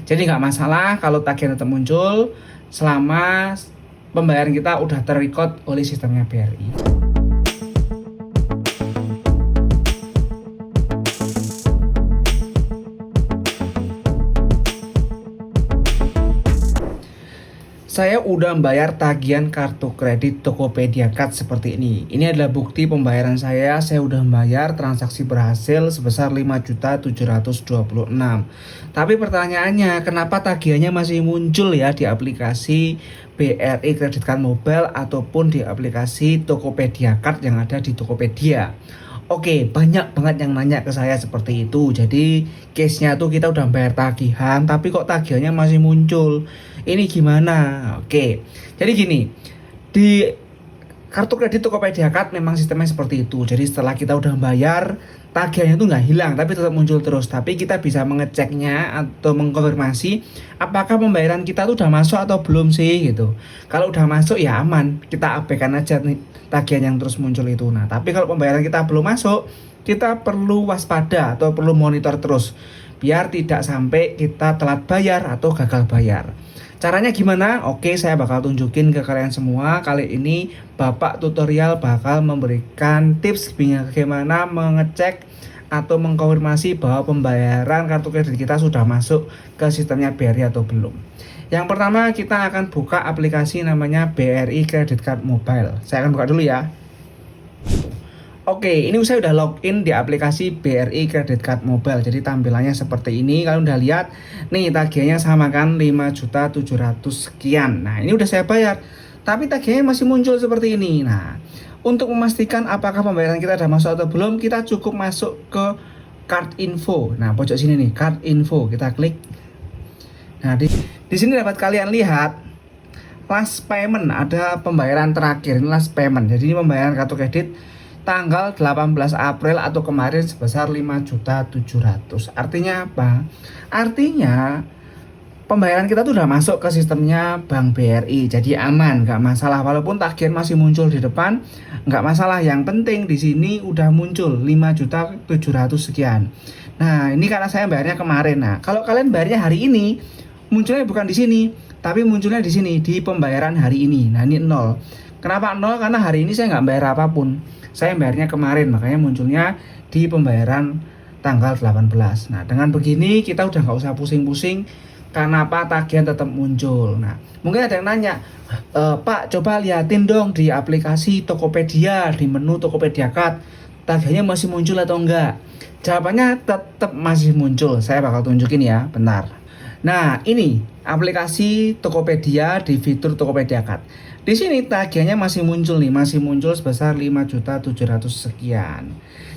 Jadi nggak masalah kalau tagihan tetap muncul selama pembayaran kita udah terrecord oleh sistemnya BRI. Saya udah membayar tagihan kartu kredit Tokopedia Card seperti ini. Ini adalah bukti pembayaran saya udah membayar, transaksi berhasil sebesar 5.726. Tapi pertanyaannya, kenapa tagihannya masih muncul ya di aplikasi BRI Credit Card Mobile ataupun di aplikasi Tokopedia Card yang ada di Tokopedia? Oke, banyak banget yang nanya ke saya seperti itu. Jadi case-nya tuh kita udah bayar tagihan, tapi kok tagihannya masih muncul. Ini gimana? Oke, jadi gini, di kartu kredit Tokopedia Card memang sistemnya seperti itu. Jadi setelah kita udah bayar, tagihannya tuh nggak hilang, tapi tetap muncul terus. Tapi kita bisa mengeceknya atau mengkonfirmasi apakah pembayaran kita tuh udah masuk atau belum sih gitu. Kalau udah masuk ya aman, kita abaikan aja nih tagihan yang terus muncul itu. Nah, tapi kalau pembayaran kita belum masuk, kita perlu waspada atau perlu monitor terus biar tidak sampai kita telat bayar atau gagal bayar. Caranya gimana? Oke, saya bakal tunjukin ke kalian semua. Kali ini Bapak tutorial bakal memberikan tips bagaimana mengecek atau mengkonfirmasi bahwa pembayaran kartu kredit kita sudah masuk ke sistemnya BRI atau belum. Yang pertama, kita akan buka aplikasi namanya BRI Credit Card Mobile. Saya akan buka dulu ya. Oke, ini saya udah login di aplikasi BRI Credit Card Mobile. Jadi tampilannya seperti ini. Kalian udah lihat, nih tagihannya sama kan 5.700 sekian. Nah, ini udah saya bayar. Tapi tagihannya masih muncul seperti ini. Nah, untuk memastikan apakah pembayaran kita udah masuk atau belum, kita cukup masuk ke card info. Nah, pojok sini nih, card info. Kita klik. Nah, di sini dapat kalian lihat last payment, ada pembayaran terakhir. Ini last payment. Jadi ini pembayaran kartu kredit tanggal 18 April atau kemarin sebesar 5.700. Artinya apa? Artinya pembayaran kita tuh udah masuk ke sistemnya Bank BRI. Jadi aman, nggak masalah. Walaupun tagihan masih muncul di depan, nggak masalah. Yang penting di sini udah muncul 5.700 sekian. Nah, ini karena saya bayarnya kemarin. Nah, kalau kalian bayarnya hari ini, munculnya bukan di sini, tapi munculnya di sini di pembayaran hari ini. Nah, ini 0. Kenapa 0? Karena hari ini saya nggak bayar apapun. Saya bayarnya kemarin, makanya munculnya di pembayaran tanggal 18. Nah, dengan begini kita udah nggak usah pusing-pusing karena apa tagihan tetap muncul. Nah, mungkin ada yang nanya, Pak, coba liatin dong di aplikasi Tokopedia, di menu Tokopedia Card, tagihannya masih muncul atau enggak? Jawabannya tetap masih muncul. Saya bakal tunjukin ya, bentar. Nah, ini aplikasi Tokopedia di fitur Tokopedia Card. Di sini tagihannya masih muncul nih, masih muncul sebesar 5.700 sekian.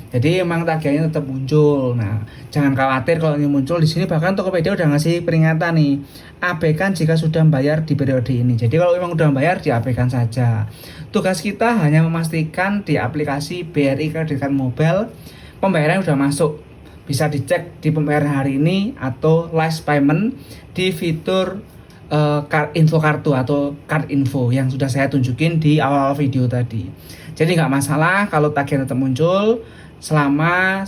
Jadi emang tagihannya tetap muncul. Nah, jangan khawatir kalau ini muncul di sini, bahkan Tokopedia udah ngasih peringatan nih. Abaikan jika sudah membayar di periode ini. Jadi kalau memang udah membayar diabaikan saja. Tugas kita hanya memastikan di aplikasi BRI Credit Card Mobile pembayarannya udah masuk. Bisa dicek di pembayaran hari ini atau last payment di fitur info kartu atau card info yang sudah saya tunjukin di awal video tadi. Jadi nggak masalah kalau tagihan tetap muncul selama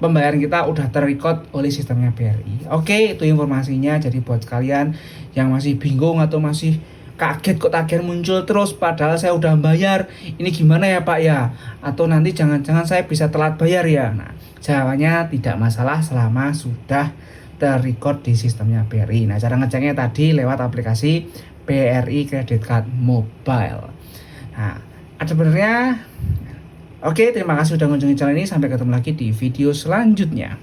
pembayaran kita udah terrecord oleh sistemnya BRI. Oke, itu informasinya. Jadi buat kalian yang masih bingung atau masih kaget kok tagihan muncul terus padahal saya udah bayar, ini gimana ya Pak ya? Atau nanti jangan-jangan saya bisa telat bayar ya? Nah, jawabannya tidak masalah selama sudah terrecord di sistemnya BRI. Nah, cara ngeceknya tadi lewat aplikasi BRI Credit Card Mobile. Nah, ada benernya. Oke, terima kasih sudah mengunjungi channel ini. Sampai ketemu lagi di video selanjutnya.